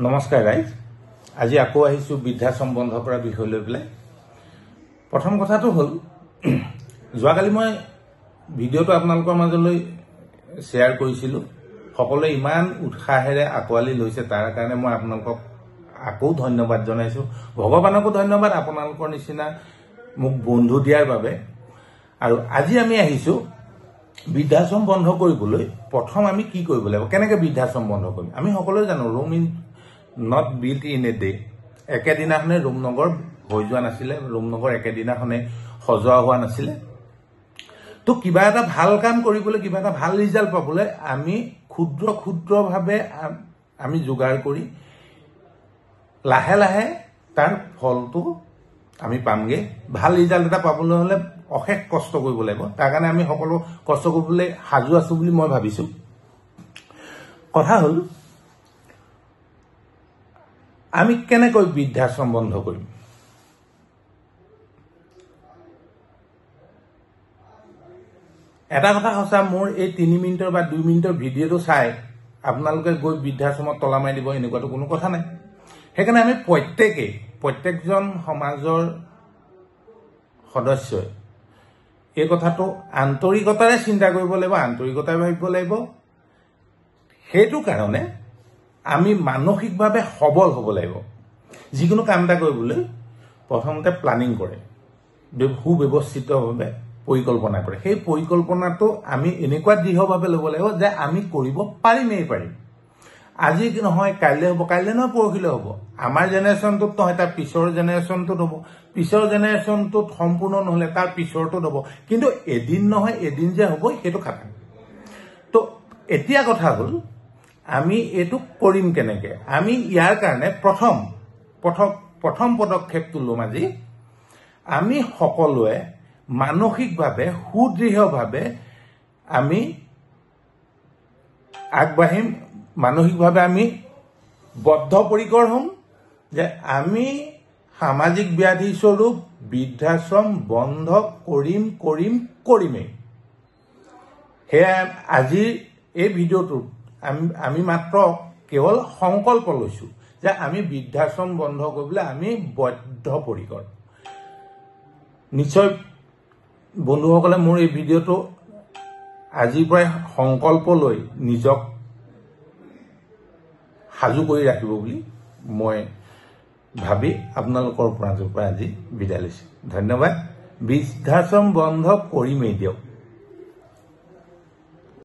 নমস্কাৰ গাইজ, আজি আকৌ আহিছোঁ বৃদ্ধাশ্ৰম বন্ধ কৰা বিষয় লৈ পেলাই। প্ৰথম কথাটো হ'ল, যোৱাকালি মই ভিডিঅ'টো আপোনালোকৰ মাজলৈ শ্বেয়াৰ কৰিছিলোঁ। সকলোৱে ইমান উৎসাহেৰে আঁকোৱালি লৈছে, তাৰ কাৰণে মই আপোনালোকক আকৌ ধন্যবাদ জনাইছোঁ। ভগৱানকো ধন্যবাদ আপোনালোকৰ নিচিনা মোক বন্ধু দিয়াৰ বাবে। আৰু আজি আমি আহিছোঁ বৃদ্ধাশ্ৰম বন্ধ কৰিবলৈ। প্ৰথম আমি কি কৰিব লাগিব, কেনেকৈ বৃদ্ধাশ্ৰম বন্ধ কৰিম। আমি সকলোৱে জানো Rome in not built in a day. একেদিনাখনে ৰুম নগৰ হৈ যোৱা নাছিলে, ৰুম নগৰ একেদিনাখনে সজোৱা হোৱা নাছিলে। তো কিবা এটা ভাল কাম কৰিবলৈ, কিবা এটা ভাল ৰিজাল্ট পাবলৈ আমি ক্ষুদ্ৰ ক্ষুদ্ৰভাৱে আমি যোগাৰ কৰি লাহে লাহে তাৰ ফলটো আমি পামগৈ। ভাল ৰিজাল্ট এটা পাবলৈ হ'লে অশেষ কষ্ট কৰিব লাগিব। তাৰ কাৰণে আমি সকলো কষ্ট কৰিবলৈ সাজু আছো বুলি মই ভাবিছোঁ। কথা হ'ল, আমি কেনেকৈ বৃদ্ধাশ্ৰম বন্ধ কৰিম। এটা কথা সঁচা, মোৰ এই 3 মিনিটৰ বা 2 মিনিটৰ ভিডিঅ'টো চাই আপোনালোকে গৈ বৃদ্ধাশ্ৰমত তলা মাৰি দিব, এনেকুৱাতো কোনো কথা নাই। সেইকাৰণে আমি প্ৰত্যেকজন সমাজৰ সদস্যই এই কথাটো আন্তৰিকতাৰে চিন্তা কৰিব লাগিব, আন্তৰিকতাৰে ভাবিব লাগিব। সেইটো কাৰণে আমি মানসিকভাৱে সবল হ'ব লাগিব। যিকোনো কাম এটা কৰিবলৈ প্ৰথমতে প্লানিং কৰে, সুব্যৱস্থিতভাৱে পৰিকল্পনা কৰে। সেই পৰিকল্পনাটো আমি এনেকুৱা দৃঢ়ভাৱে ল'ব লাগিব যে আমি কৰিব পাৰিমেই পাৰিম। আজি নহয় কাইলৈ হ'ব, কাইলৈ নহয় পৰহিলৈ হ'ব। আমাৰ জেনেৰেশ্যনটোত নহয়, তাৰ পিছৰ জেনেৰেশ্যনটোত হ'ব, পিছৰ জেনেৰেশ্যনটোত সম্পূৰ্ণ নহ'লে তাৰ পিছৰটোত হ'ব। কিন্তু এদিন নহয় এদিন যে হ'ব সেইটো খাটাং। তো এতিয়া কথা হ'ল, আমি এইটো কৰিম কেনেকৈ। আমি ইয়াৰ কাৰণে প্ৰথম পদক্ষেপটো ল'ম। আজি আমি সকলোৱে মানসিকভাৱে সুদৃঢ়ভাৱে আমি আগবাঢ়িম। মানসিকভাৱে আমি বদ্ধপৰিকৰ হ'ম যে আমি সামাজিক ব্যাধি স্বৰূপ বৃদ্ধাশ্ৰম বন্ধ কৰিমেই। সেয়া আজিৰ এই ভিডিঅ'টোত আমি মাত্ৰ কেৱল সংকল্প লৈছোঁ যে আমি বৃদ্ধাশ্ৰম বন্ধ কৰিবলৈ আমি বদ্ধপৰিকৰ। নিশ্চয় বন্ধুসকলে মোৰ এই ভিডিঅ'টো আজিৰ পৰাই সংকল্প লৈ নিজক সাজু কৰি ৰাখিব বুলি মই ভাবি আপোনালোকৰ পৰা আজি বিদায় লৈছোঁ। ধন্যবাদ। বৃদ্ধাশ্ৰম বন্ধ কৰিমেই দিয়ক।